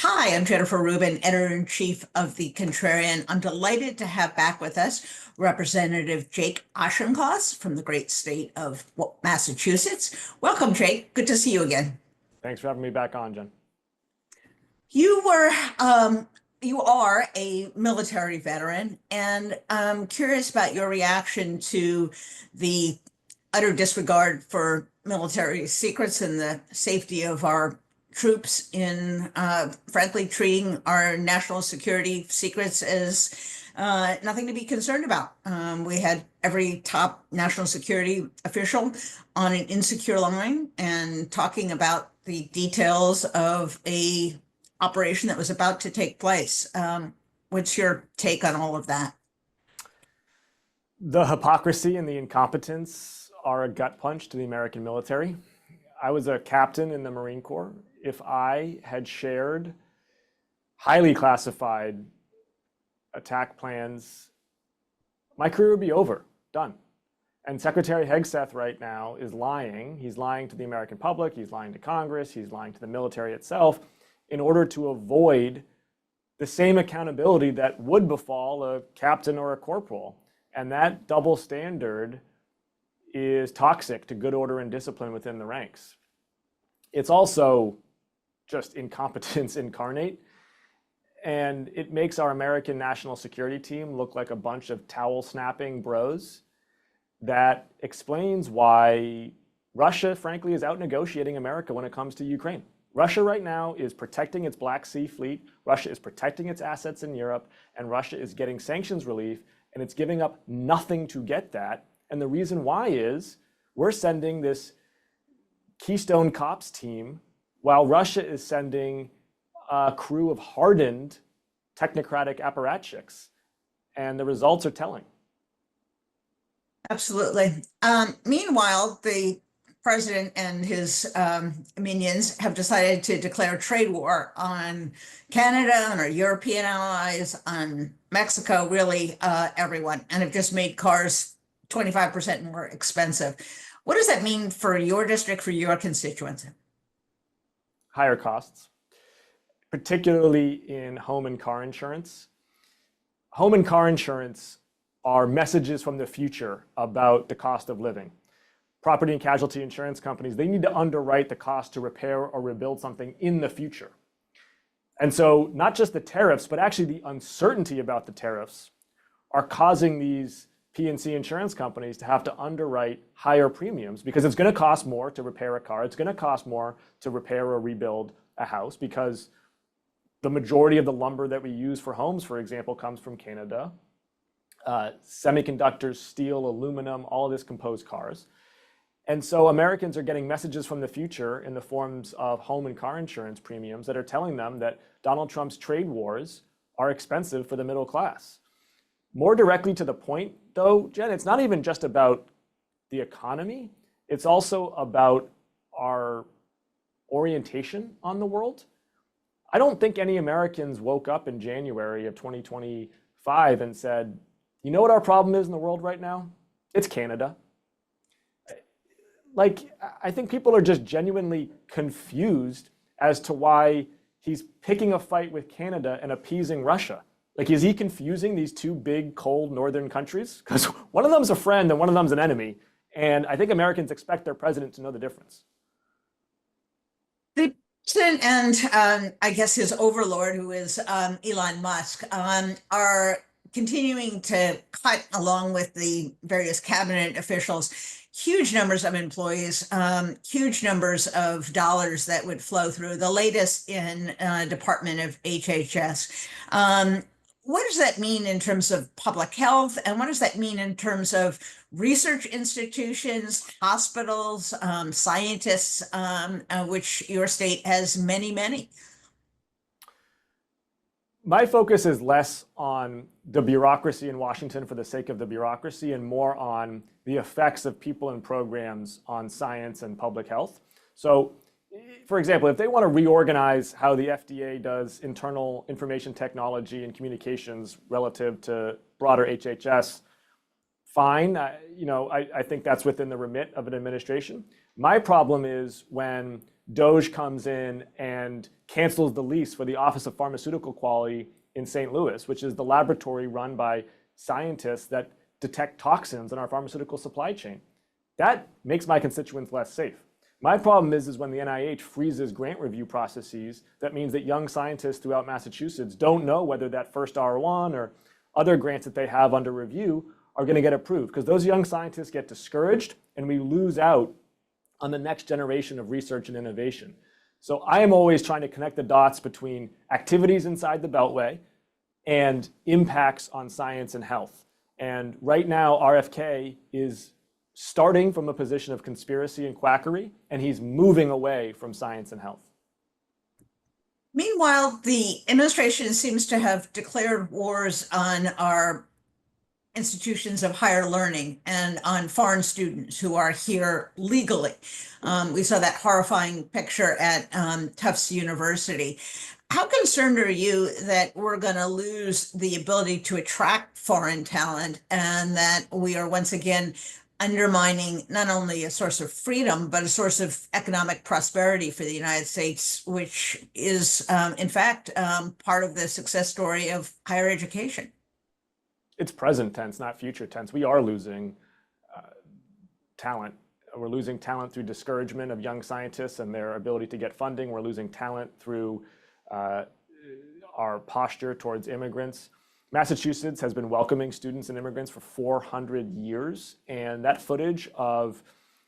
Hi, I'm Jennifer Rubin, editor-in-chief of The Contrarian. I'm delighted to have back with us Representative Jake Auchincloss from the great state of Massachusetts. Welcome, Jake. Good to see you again. Thanks for having me back on, Jen. You were, you are a military veteran, and I'm curious about your reaction to the utter disregard for military secrets and the safety of our troops in, frankly, treating our national security secrets as nothing to be concerned about. We had every top national security official on an insecure line and talking about the details of a operation that was about to take place. What's your take on all of that? The hypocrisy and the incompetence are a gut punch to the American military. I was a captain in the Marine Corps. If I had shared highly classified attack plans, my career would be over, done. And Secretary Hegseth right now is lying. He's lying to the American public, he's lying to Congress, he's lying to the military itself in order to avoid the same accountability that would befall a captain or a corporal. And that double standard is toxic to good order and discipline within the ranks. It's also just incompetence incarnate. And it makes our American national security team look like a bunch of towel snapping bros. That explains why Russia, frankly, is out negotiating America when it comes to Ukraine. Russia right now is protecting its Black Sea fleet. Russia is protecting its assets in Europe, and Russia is getting sanctions relief, and it's giving up nothing to get that. And the reason why is we're sending this Keystone Cops team while Russia is sending a crew of hardened technocratic apparatchiks, and the results are telling. Absolutely. Meanwhile, the president and his minions have decided to declare trade war on Canada, on our European allies, on Mexico, really everyone, and have just made cars 25% more expensive. What does that mean for your district, for your constituents? Higher costs, particularly in home and car insurance. Home and car insurance are messages from the future about the cost of living. Property and casualty insurance companies, they need to underwrite the cost to repair or rebuild something in the future. And so not just the tariffs, but actually the uncertainty about the tariffs are causing these P&C insurance companies to have to underwrite higher premiums because it's going to cost more to repair a car. It's going to cost more to repair or rebuild a house because the majority of the lumber that we use for homes, for example, comes from Canada. Semiconductors, steel, aluminum, all of this compose cars. And so Americans are getting messages from the future in the forms of home and car insurance premiums that are telling them that Donald Trump's trade wars are expensive for the middle class. More directly to the point, though, Jen, it's not even just about the economy. It's also about our orientation on the world. I don't think any Americans woke up in January of 2025 and said, you know what our problem is in the world right now? It's Canada. Like, I think people are just genuinely confused as to why he's picking a fight with Canada and appeasing Russia. Like, is he confusing these two big, cold northern countries? Because one of them's a friend and one of them's an enemy. And I think Americans expect their president to know the difference. The president and I guess his overlord, who is Elon Musk, are continuing to cut, along with the various cabinet officials, huge numbers of employees, huge numbers of dollars that would flow through. The latest in Department of HHS. What does that mean in terms of public health? And what does that mean in terms of research institutions, hospitals, scientists, which your state has many, many? My focus is less on the bureaucracy in Washington for the sake of the bureaucracy and more on the effects of people and programs on science and public health. So, for example, if they want to reorganize how the FDA does internal information technology and communications relative to broader HHS, fine. I think that's within the remit of an administration. My problem is when DOJ comes in and cancels the lease for the Office of Pharmaceutical Quality in St. Louis, which is the laboratory run by scientists that detect toxins in our pharmaceutical supply chain. That makes my constituents less safe. My problem is when the NIH freezes grant review processes, that means that young scientists throughout Massachusetts don't know whether that first R1 or other grants that they have under review are going to get approved, because those young scientists get discouraged and we lose out on the next generation of research and innovation. So I am always trying to connect the dots between activities inside the Beltway and impacts on science and health. And right now, RFK is starting from a position of conspiracy and quackery, and he's moving away from science and health. Meanwhile, the administration seems to have declared wars on our institutions of higher learning and on foreign students who are here legally. We saw that horrifying picture at Tufts University. How concerned are you that we're going to lose the ability to attract foreign talent and that we are once again undermining not only a source of freedom, but a source of economic prosperity for the United States, which is, in fact, part of the success story of higher education? It's present tense, not future tense. We are losing talent. We're losing talent through discouragement of young scientists and their ability to get funding. We're losing talent through our posture towards immigrants. Massachusetts has been welcoming students and immigrants for 400 years, and that footage of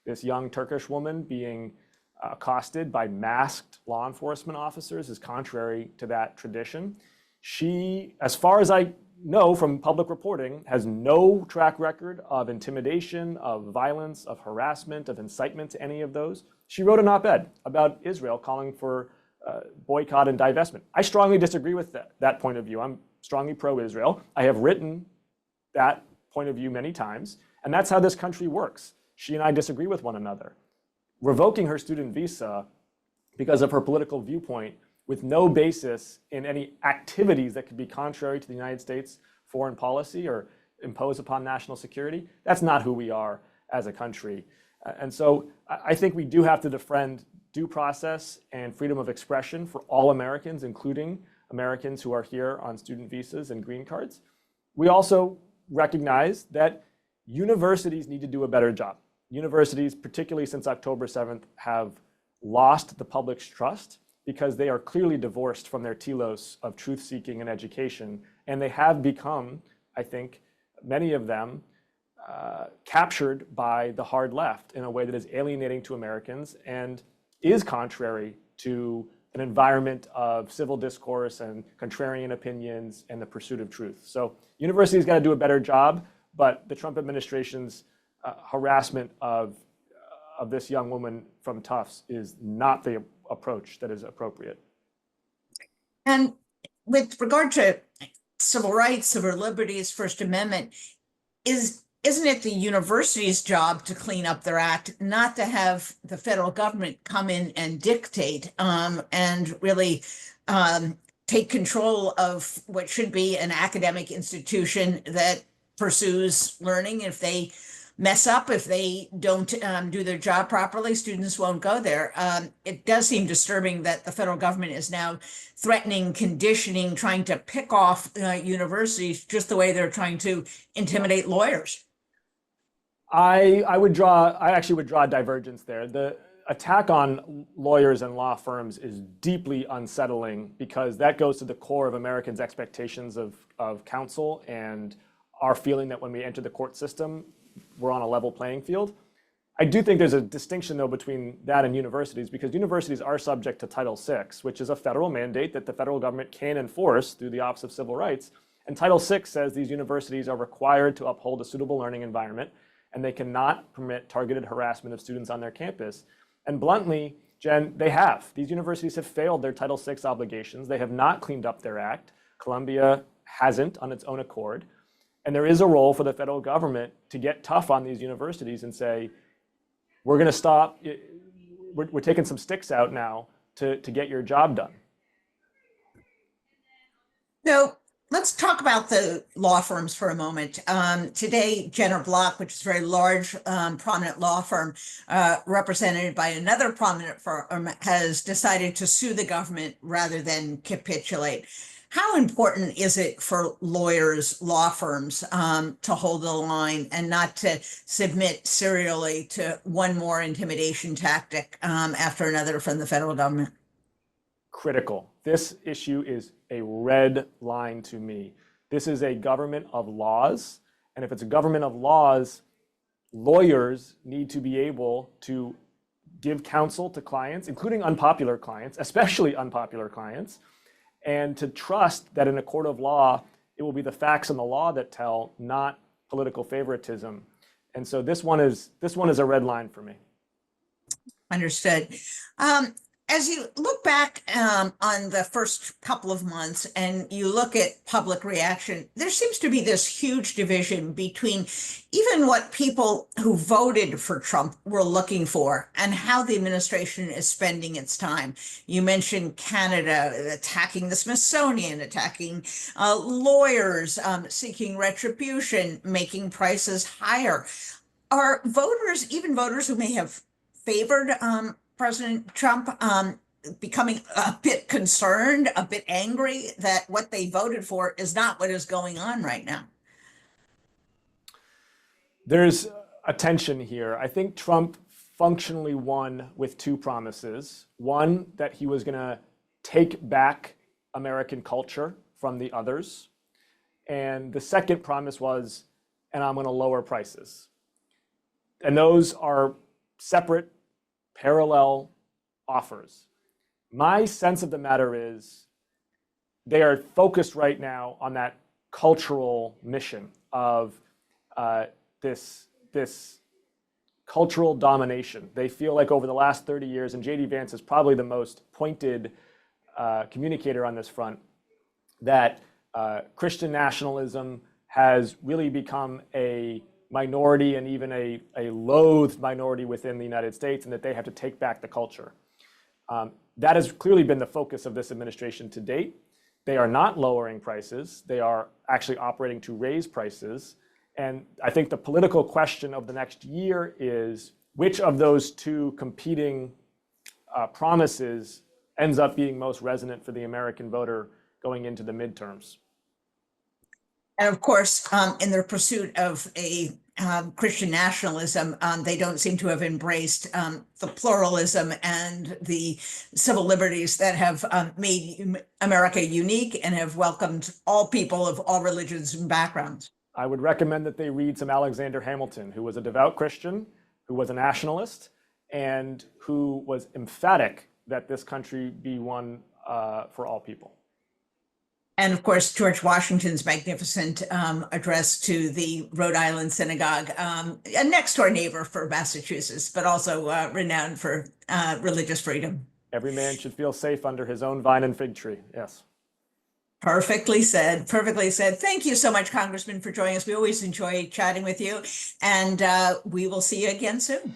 this young Turkish woman being accosted by masked law enforcement officers is contrary to that tradition. She, as far as I know from public reporting, has no track record of intimidation, of violence, of harassment, of incitement to any of those. She wrote an op-ed about Israel calling for boycott and divestment. I strongly disagree with that point of view. I'm strongly pro-Israel. I have written that point of view many times, and that's how this country works. She and I disagree with one another. Revoking her student visa because of her political viewpoint with no basis in any activities that could be contrary to the United States foreign policy or impose upon national security, that's not who we are as a country. And so I think we do have to defend due process and freedom of expression for all Americans, including Americans who are here on student visas and green cards. We also recognize that universities need to do a better job. Universities, particularly since October 7th, have lost the public's trust because they are clearly divorced from their telos of truth-seeking and education. And they have become, I think, many of them, captured by the hard left in a way that is alienating to Americans and is contrary to an environment of civil discourse and contrarian opinions and the pursuit of truth. So universities got to do a better job, but the Trump administration's harassment of this young woman from Tufts is not the approach that is appropriate. And with regard to civil rights, civil liberties, First Amendment, isn't it the university's job to clean up their act, not to have the federal government come in and dictate and really take control of what should be an academic institution that pursues learning? If they mess up, if they don't do their job properly, students won't go there. It does seem disturbing that the federal government is now threatening, conditioning, trying to pick off universities just the way they're trying to intimidate lawyers. I actually would draw a divergence there. The attack on lawyers and law firms is deeply unsettling because that goes to the core of Americans' expectations of counsel and our feeling that when we enter the court system, we're on a level playing field. I do think there's a distinction, though, between that and universities, because universities are subject to Title VI, which is a federal mandate that the federal government can enforce through the Office of Civil Rights. And Title VI says these universities are required to uphold a suitable learning environment, and they cannot permit targeted harassment of students on their campus. And bluntly, Jen, they have. These universities have failed their Title VI obligations. They have not cleaned up their act. Columbia hasn't on its own accord. And there is a role for the federal government to get tough on these universities and say, we're going to stop, we're taking some sticks out now to get your job done. So Let's talk about the law firms for a moment. Today, Jenner Block, which is a very large, prominent law firm, represented by another prominent firm, has decided to sue the government rather than capitulate. How important is it for lawyers, law firms, to hold the line and not to submit serially to one more intimidation tactic after another from the federal government? Critical. This issue is a red line to me. This is a government of laws. And if it's a government of laws, lawyers need to be able to give counsel to clients, including unpopular clients, especially unpopular clients, and to trust that in a court of law, it will be the facts and the law that tell, not political favoritism. And so this one is a red line for me. Understood. As you look back on the first couple of months and you look at public reaction, there seems to be this huge division between even what people who voted for Trump were looking for and how the administration is spending its time. You mentioned Canada attacking the Smithsonian, attacking lawyers, seeking retribution, making prices higher. Are voters, even voters who may have favored President Trump, becoming a bit concerned, a bit angry that what they voted for is not what is going on right now? There's a tension here. I think Trump functionally won with two promises. One, that he was going to take back American culture from the others. And the second promise was, and I'm going to lower prices. And those are separate, parallel offers. My sense of the matter is they are focused right now on that cultural mission of this cultural domination. They feel like over the last 30 years, and J.D. Vance is probably the most pointed communicator on this front, that Christian nationalism has really become a minority and even a loathed minority within the United States, and that they have to take back the culture. That has clearly been the focus of this administration to date. They are not lowering prices. They are actually operating to raise prices. And I think the political question of the next year is which of those two competing promises ends up being most resonant for the American voter going into the midterms. And of course, in their pursuit of a Christian nationalism, they don't seem to have embraced the pluralism and the civil liberties that have made America unique and have welcomed all people of all religions and backgrounds. I would recommend that they read some Alexander Hamilton, who was a devout Christian, who was a nationalist, and who was emphatic that this country be one for all people. And of course, George Washington's magnificent address to the Rhode Island Synagogue, a next door neighbor for Massachusetts, but also renowned for religious freedom. Every man should feel safe under his own vine and fig tree. Yes. Perfectly said. Perfectly said. Thank you so much, Congressman, for joining us. We always enjoy chatting with you, and we will see you again soon.